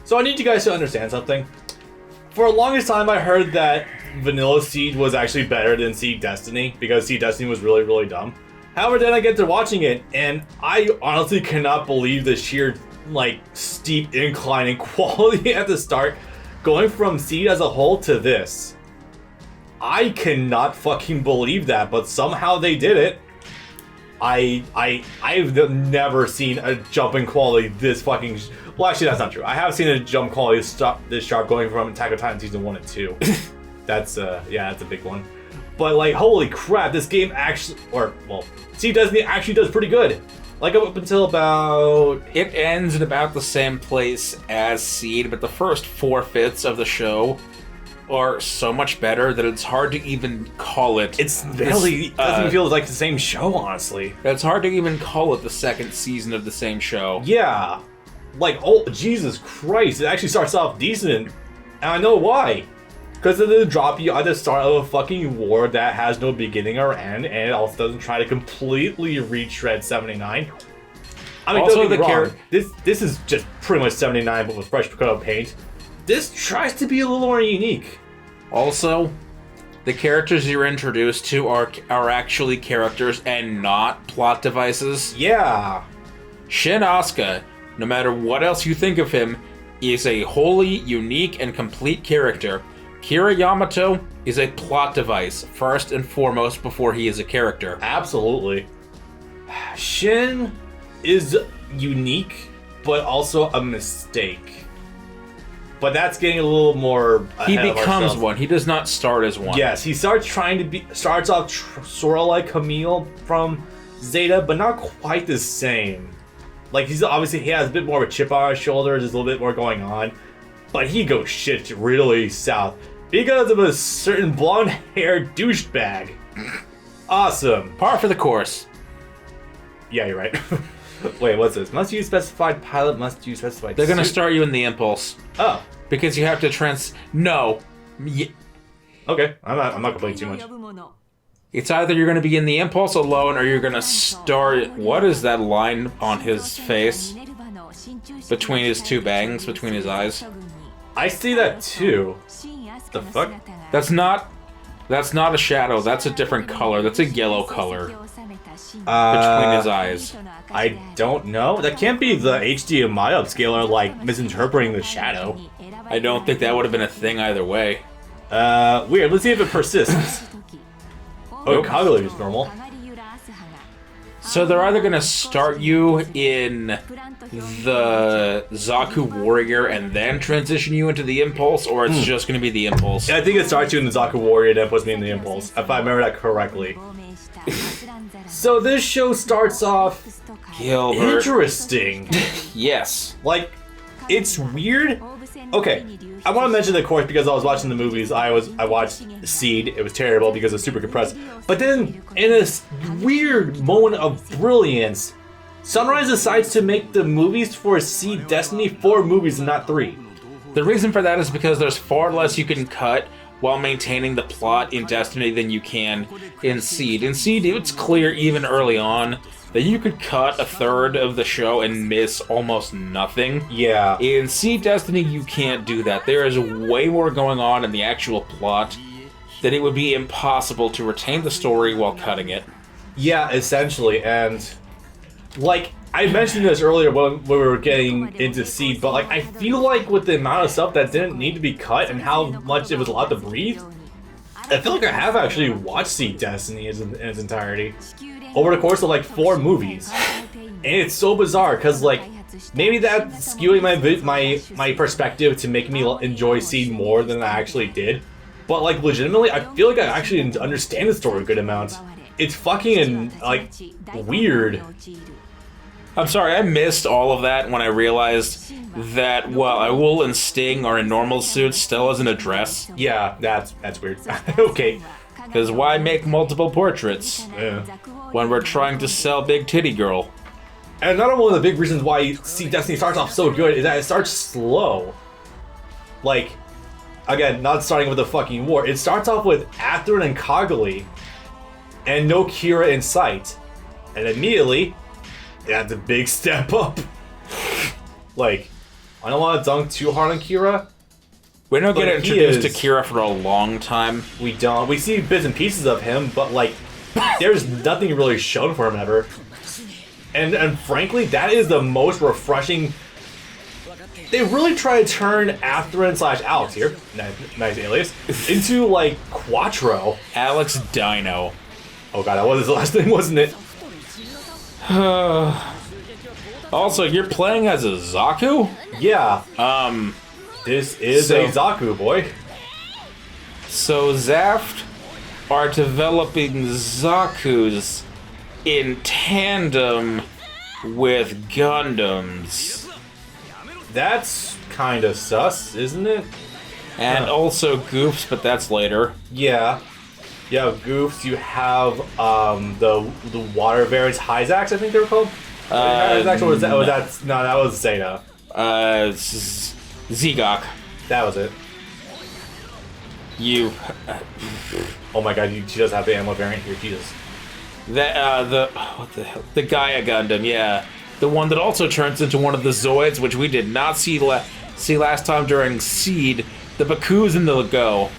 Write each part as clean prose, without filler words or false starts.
So I need you guys to understand something. For the longest time, I heard that Vanilla Seed was actually better than Seed Destiny because Seed Destiny was really, really dumb. However, then I get to watching it, and I honestly cannot believe the sheer, like, steep incline in quality at the start, going from Seed as a whole to this. I cannot fucking believe that, but somehow they did it. I've never seen a jump in quality this fucking. Well, actually, that's not true. I have seen a jump quality this sharp going from Attack on Titan season 1 and 2. That's that's a big one. But like, holy crap, this game actually, Seed Destiny actually does pretty good. Like up until about. It ends in about the same place as Seed, but the first 4/5 of the show are so much better that it's hard to even call it. It doesn't feel like the same show, honestly. It's hard to even call it the second season of the same show. Yeah. Like, oh, Jesus Christ, it actually starts off decent. And I know why. Because of the drop you at the start of a fucking war that has no beginning or end, and it also doesn't try to completely retread 79. I mean, also, don't get me wrong, this is just pretty much 79, but with fresh coat of paint. This tries to be a little more unique. Also, the characters you're introduced to are actually characters and not plot devices. Yeah. Shin Asuka, no matter what else you think of him, is a wholly unique and complete character. Kira Yamato is a plot device, first and foremost, before he is a character. Absolutely. Shin is unique, but also a mistake. But that's getting a little more. He becomes one. He does not start as one. Yes, he starts off sort of like Camille from Zeta, but not quite the same. Like, he has a bit more of a chip on his shoulders. There's a little bit more going on, but he goes shit really south because of a certain blonde-haired douchebag. Awesome. Par for the course. Yeah, you're right. Wait, what's this? Must use specified pilot, must use specified They're going to suit. start you in the Impulse. Oh. Because you have to No. Okay, I'm not complaining too much. It's either you're going to be in the Impulse alone or you're going to start... What is that line on his face? Between his two bangs, between his eyes? I see that too. The fuck? That's not a shadow. That's a different color. That's a yellow color. Between his eyes. I don't know. That can't be the HDMI upscaler, like, misinterpreting the shadow. I don't think that would have been a thing either way. Weird. Let's see if it persists. Oh, Kaggle is normal. So they're either going to start you in the Zaku Warrior and then transition you into the Impulse, or it's just going to be the Impulse. I think it starts you in the Zaku Warrior and then puts me in the Impulse, if I remember that correctly. So this show starts off Gilbert. Interesting. Yes. Like, it's weird. Okay, I want to mention the course because I was watching the movies. I watched Seed. It was terrible because it was super compressed. But then, in a weird moment of brilliance, Sunrise decides to make the movies for Seed Destiny 4 movies and not 3. The reason for that is because there's far less you can cut while maintaining the plot in Destiny than you can in Seed. In Seed, it's clear even early on that you could cut a third of the show and miss almost nothing. Yeah. In Seed Destiny, you can't do that. There is way more going on in the actual plot that it would be impossible to retain the story while cutting it. Yeah, essentially, and like I mentioned this earlier when we were getting into Seed, but like I feel like with the amount of stuff that didn't need to be cut and how much it was allowed to breathe, I feel like I have actually watched Seed Destiny in its entirety over the course of like 4 movies, and it's so bizarre because like maybe that's skewing my perspective to make me enjoy Seed more than I actually did, but like legitimately I feel like I actually understand the story a good amount. It's fucking like weird. I'm sorry, I missed all of that when I realized that, well, Aul and Sting are in normal suits, Stella's in a dress. Yeah, that's weird. Okay. Because why make multiple portraits when we're trying to sell Big Titty Girl? And another one of the big reasons why Seed Destiny starts off so good is that it starts slow. Like, again, not starting with the fucking war. It starts off with Athrun and Kaggle and no Kira in sight. And immediately, that's a big step up. Like, I don't want to dunk too hard on Kira. We don't get But introduced to is- Kira for a long time. We don't. We see bits and pieces of him, but like, there's nothing really shown for him ever. And frankly, that is the most refreshing. They really try to turn Atherin / Alex here, nice alias, into like Quattro. Alex Dino. Oh god, that was his last name, wasn't it? Also, you're playing as a Zaku? Yeah. This is a Zaku boy. So Zaft are developing Zakus in tandem with Gundams. That's kind of sus, isn't it? And also Goofs, but that's later. Yeah. You have Goofs, you have the water variants, Hyzax, I think they were called. Hyzax, or was that? Was that? No, that was Zeta. Zegok. That was it. You. Oh my god, she does have the ammo variant here. Jesus. What the hell? The Gaia Gundam, yeah. The one that also turns into one of the Zoids, which we did not see last time during Seed. The Baku's in the Go,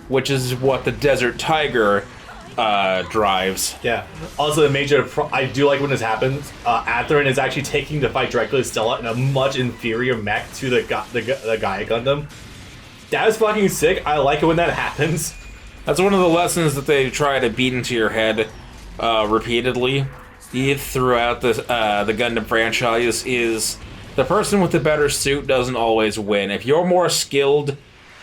which is what the Desert Tiger drives. Yeah. Also, the major. I do like when this happens. Atherin is actually taking the fight directly with Stella in a much inferior mech to the Gaia Gundam. That is fucking sick. I like it when that happens. That's one of the lessons that they try to beat into your head repeatedly throughout the Gundam franchise is the person with the better suit doesn't always win. If you're more skilled,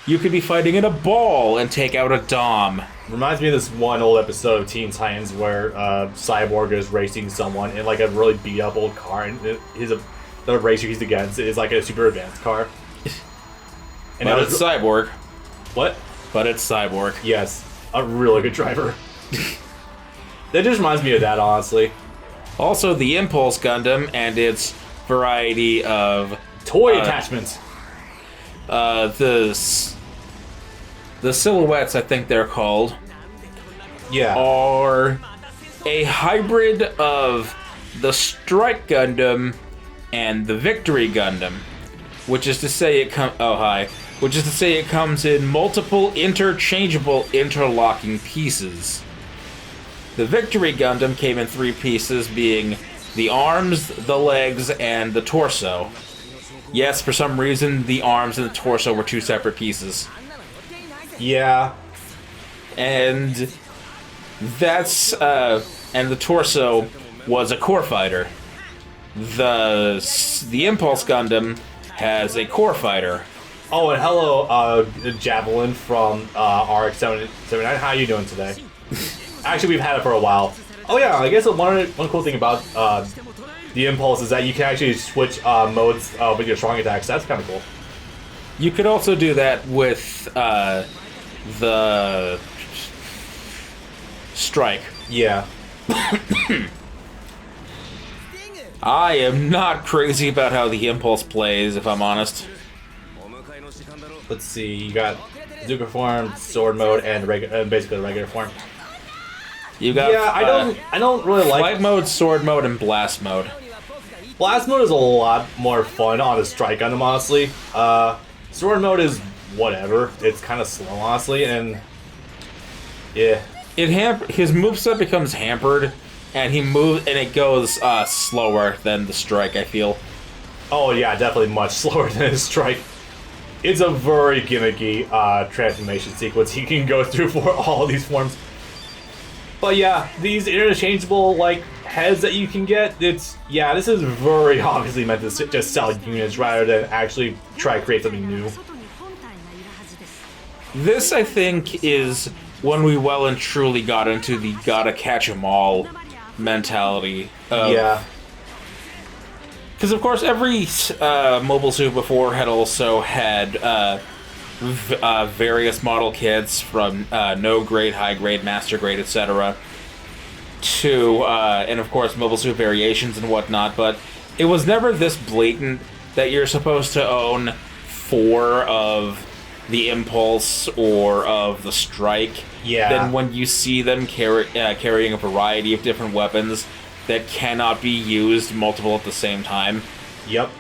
you could be fighting in a ball and take out a Dom. Reminds me of this one old episode of Teen Titans where Cyborg is racing someone in like a really beat up old car, and the racer he's against is like a super advanced car. And But it's Cyborg. What? But it's Cyborg. Yes, a really good driver. That just reminds me of that, honestly. Also, the Impulse Gundam and its variety of Toy attachments. The silhouettes, I think they're called, Yeah. are a hybrid of the Strike Gundam and the Victory Gundam, which is to say it comes in multiple interchangeable interlocking pieces. The Victory Gundam came in 3 pieces, being the arms, the legs, and the torso. Yes, for some reason, the arms and the torso were 2 separate pieces. Yeah. And that's, and the torso was a core fighter. The Impulse Gundam has a core fighter. Oh, and hello, Javelin from RX-79. How you doing today? Actually, we've had it for a while. Oh yeah, I guess one cool thing about the Impulse is that you can actually switch modes with your strong attacks. That's kind of cool. You could also do that with the Strike. Yeah. I am not crazy about how the Impulse plays, if I'm honest. Let's see. You got Zuka form, sword mode, and basically the regular form. You got I don't really like flight mode, sword mode, and blast mode. blast mode is a lot more fun on a strike Gundam, honestly. Sword mode is whatever. It's kind of slow, honestly, and yeah. His moveset becomes hampered, and it goes slower than the strike, I feel. Oh yeah, definitely much slower than his strike. It's a very gimmicky transformation sequence he can go through for all of these forms. But yeah, these interchangeable like heads that you can get, this is very obviously meant to just sell units rather than actually try to create something new. This, I think, is when we well and truly got into the gotta catch 'em all mentality. Yeah. Because, of course, every mobile suit before had also had various model kits from no grade, high grade, master grade, etc. to, and of course, mobile suit variations and whatnot, but it was never this blatant that you're supposed to own 4 of the Impulse or of the Strike. Yeah. Then when you see them carrying a variety of different weapons that cannot be used multiple at the same time. Yep.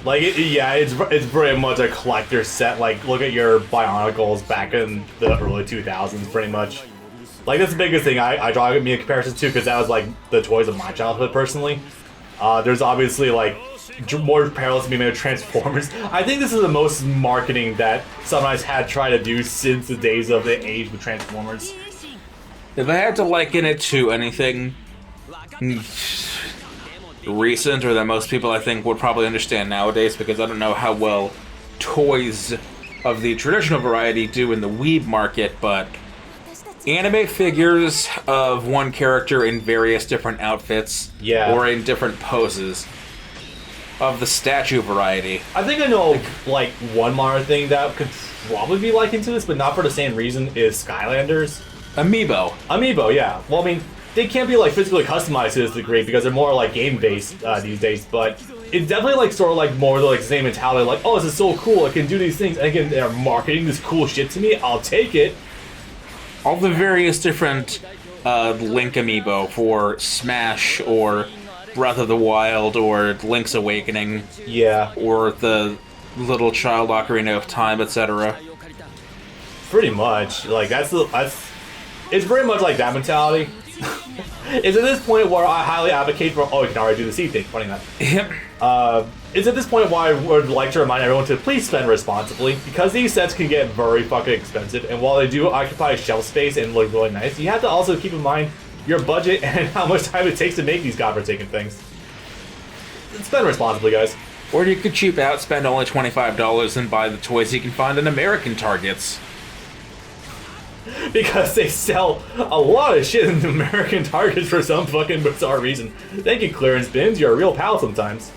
Like, yeah, it's very much a collector set. Like, look at your Bionicles back in the early 2000s, pretty much. Like, that's the biggest thing I draw me a comparison to, because that was, like, the toys of my childhood, personally. There's obviously, like, more parallels to be made with Transformers. I think this is the most marketing that Sunrise had tried to do since the days of the age with Transformers. If I had to liken it to anything recent, or that most people I think would probably understand nowadays, because I don't know how well toys of the traditional variety do in the weeb market, but anime figures of one character in various different outfits, yeah, or in different poses, of the statue variety. I think I know, like, one modern thing that could probably be likened to this, but not for the same reason, is Skylanders. Amiibo, yeah. Well, I mean, they can't be, like, physically customized to this degree because they're more, like, game-based these days, but it's definitely, like, sort of, like, more like the same mentality, like, oh, this is so cool, I can do these things, and again, they're marketing this cool shit to me, I'll take it. All the various different Link Amiibo for Smash, or Breath of the Wild, or Link's Awakening, yeah, or the Little Child Ocarina of Time, etc. Pretty much, like, it's very much like that mentality. It's at this point where I highly advocate for, oh, you can already do the seed thing, funny that. Yep. It's at this point why I would like to remind everyone to please spend responsibly, because these sets can get very fucking expensive, and while they do occupy shelf space and look really nice, you have to also keep in mind your budget and how much time it takes to make these godforsaken things. Spend responsibly, guys. Or you could cheap out, spend only $25 and buy the toys you can find in American Targets. Because they sell a lot of shit in American Targets for some fucking bizarre reason. Thank you, clearance bins. You're a real pal sometimes.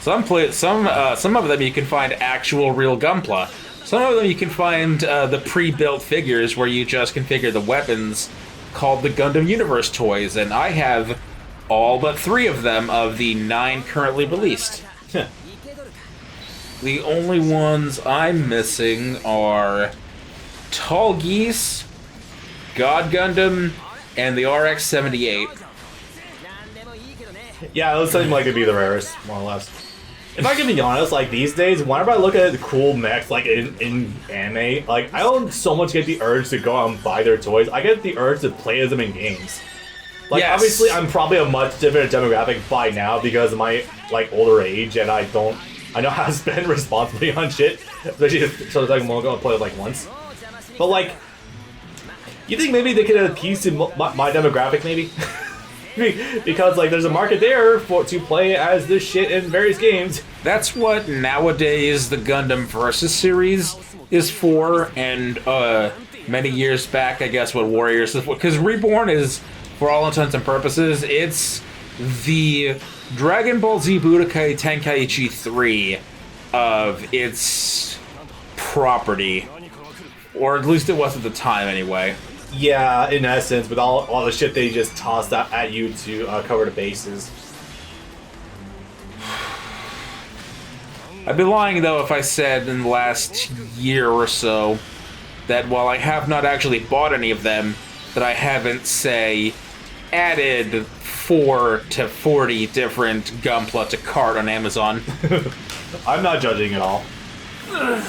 Some of them you can find actual real Gunpla. Some of them you can find the pre-built figures where you just configure the weapons, called the Gundam Universe toys, and I have all but 3 of them of the 9 currently released. The only ones I'm missing are Tall Geese, God Gundam, and the RX-78. Yeah, those seem like it'd be the rarest, more or less. If I can be honest, like, these days, whenever I look at the cool mechs, like, in anime, like, I don't so much get the urge to go out and buy their toys. I get the urge to play as them in games. Like, yes. Obviously, I'm probably a much different demographic by now because of my, like, older age, and I know how to spend responsibly on shit. Especially if I'm going to play it, like, once. But, like, you think maybe they could appease to my demographic, maybe? Because, like, there's a market there to play as this shit in various games. That's what nowadays the Gundam Versus series is for, and many years back, I guess, what Warriors is for. Because Reborn is, for all intents and purposes, it's the Dragon Ball Z Budokai Tenkaichi 3 of its property. Or at least it was at the time, anyway. Yeah, in essence, with all the shit they just tossed at you to cover the bases. I'd be lying, though, if I said in the last year or so that while I have not actually bought any of them, that I haven't, say, added 4 to 40 different Gunpla to cart on Amazon. I'm not judging at all.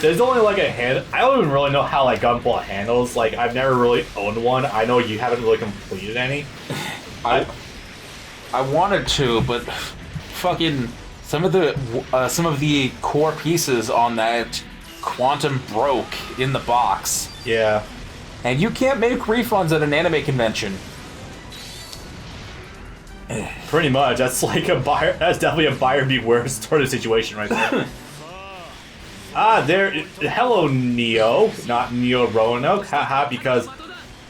There's only like a hand. I don't even really know how like Gunpla handles. Like, I've never really owned one. I know you haven't really completed any. I wanted to, but fucking some of the core pieces on that Quantum broke in the box. Yeah. And you can't make refunds at an anime convention. Pretty much. That's like a buyer. That's definitely a buyer beware sort of situation right there. There. Hello, Neo. Not Neo Roanoke. Haha, because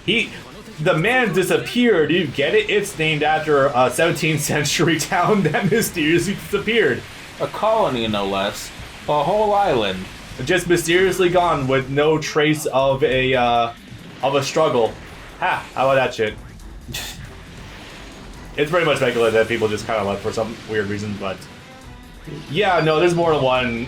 the man disappeared. You get it? It's named after a 17th century town that mysteriously disappeared. A colony, no less. A whole island. Just mysteriously gone with no trace of a struggle. Ha! How about that shit? It's pretty much speculated that people just kind of left for some weird reason, but yeah, no, there's more than one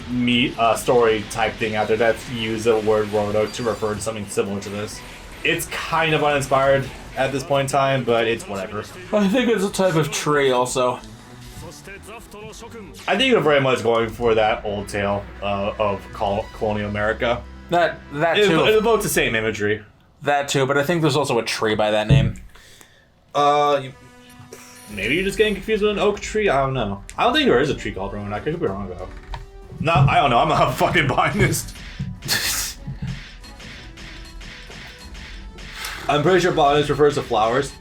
story type thing out there that's used the word Roanoke to refer to something similar to this. It's kind of uninspired at this point in time, but it's whatever. I think it's a type of tree also. I think they're very much going for that old tale of colonial America. That It too. evokes the same imagery. That too, but I think there's also a tree by that name. Maybe you're just getting confused with an oak tree. I don't know. I don't think there is a tree called Roanoke. I could be wrong though. No, I don't know. I'm not fucking buying this. I'm pretty sure botanist refers to flowers.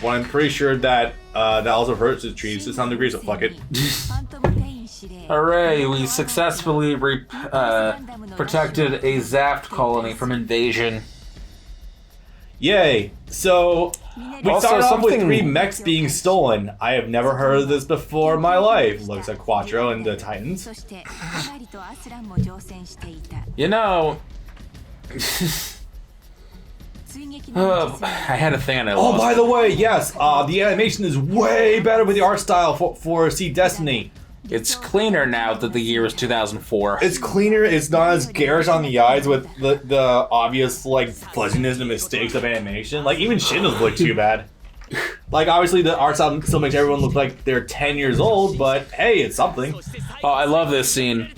Well, I'm pretty sure that that also refers to trees to some degree, so fuck it. Hooray, we successfully protected a Zaft colony from invasion. Yay. So, we Also, start off with something- 3 mechs being stolen. I have never heard of this before in my life. Looks like Quattro and the Titans. You know... I had a thing and I lost. Oh, by the way, yes, the animation is way better with the art style for Seed Destiny. It's cleaner now that the year is 2004. It's cleaner, it's not as garish on the eyes with the obvious, like, fuzziness and mistakes of animation. Like, even Shin doesn't look too bad. Like, obviously the art style still makes everyone look like they're 10 years old, but hey, it's something. Oh, I love this scene.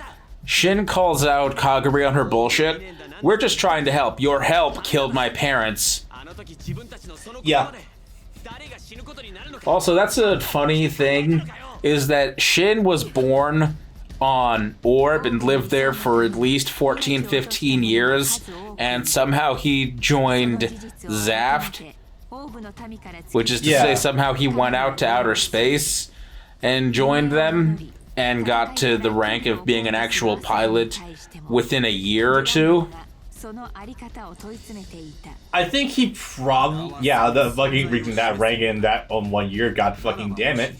Shin calls out Kaguri on her bullshit. We're just trying to help. Your help killed my parents. Yeah. Also, that's a funny thing, is that Shin was born on Orb and lived there for at least 14, 15 years, and somehow he joined Zaft, which is to say somehow he went out to outer space and joined them and got to the rank of being an actual pilot within a year or two. I think he probably, the fucking reaching that rank in that 1 year, god fucking damn it.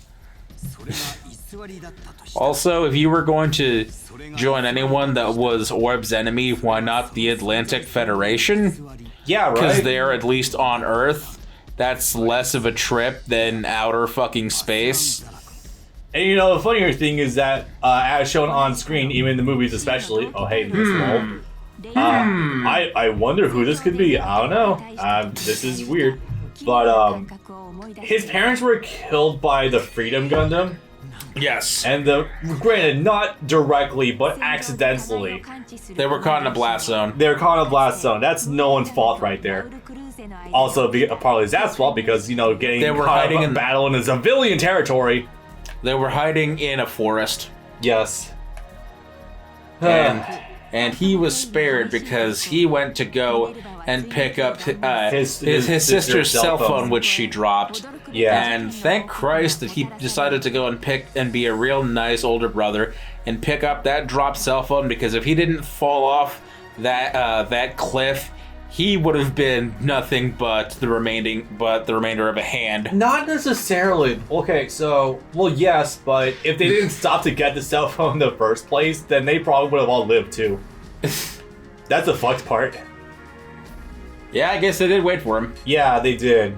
Also, if you were going to join anyone that was Orb's enemy, why not the Atlantic Federation? Yeah, Because right? they're at least on Earth. That's less of a trip than outer fucking space. And you know, the funnier thing is that, as shown on screen, even in the movies especially, oh hey, this role, I wonder who this could be. I don't know. This is weird. But, his parents were killed by the Freedom Gundam. Yes. And granted, not directly, but accidentally. They were caught in a blast zone. They were caught in a blast zone. That's no one's fault right there. Also, partly Zap's fault because, you know, getting They were caught hiding up in in- battle in a civilian territory. They were hiding in a forest. Yes. And he was spared because he went to go and pick up his sister's cell phone, which she dropped. Yeah. And thank Christ that he decided to go and be a real nice older brother and pick up that dropped cell phone, because if he didn't fall off that cliff, he would have been nothing but the remainder of a hand. Not necessarily. Okay, so, well, yes, but if they didn't stop to get the cell phone in the first place, then they probably would have all lived too. That's the fucked part. Yeah, I guess they did wait for him. Yeah, they did.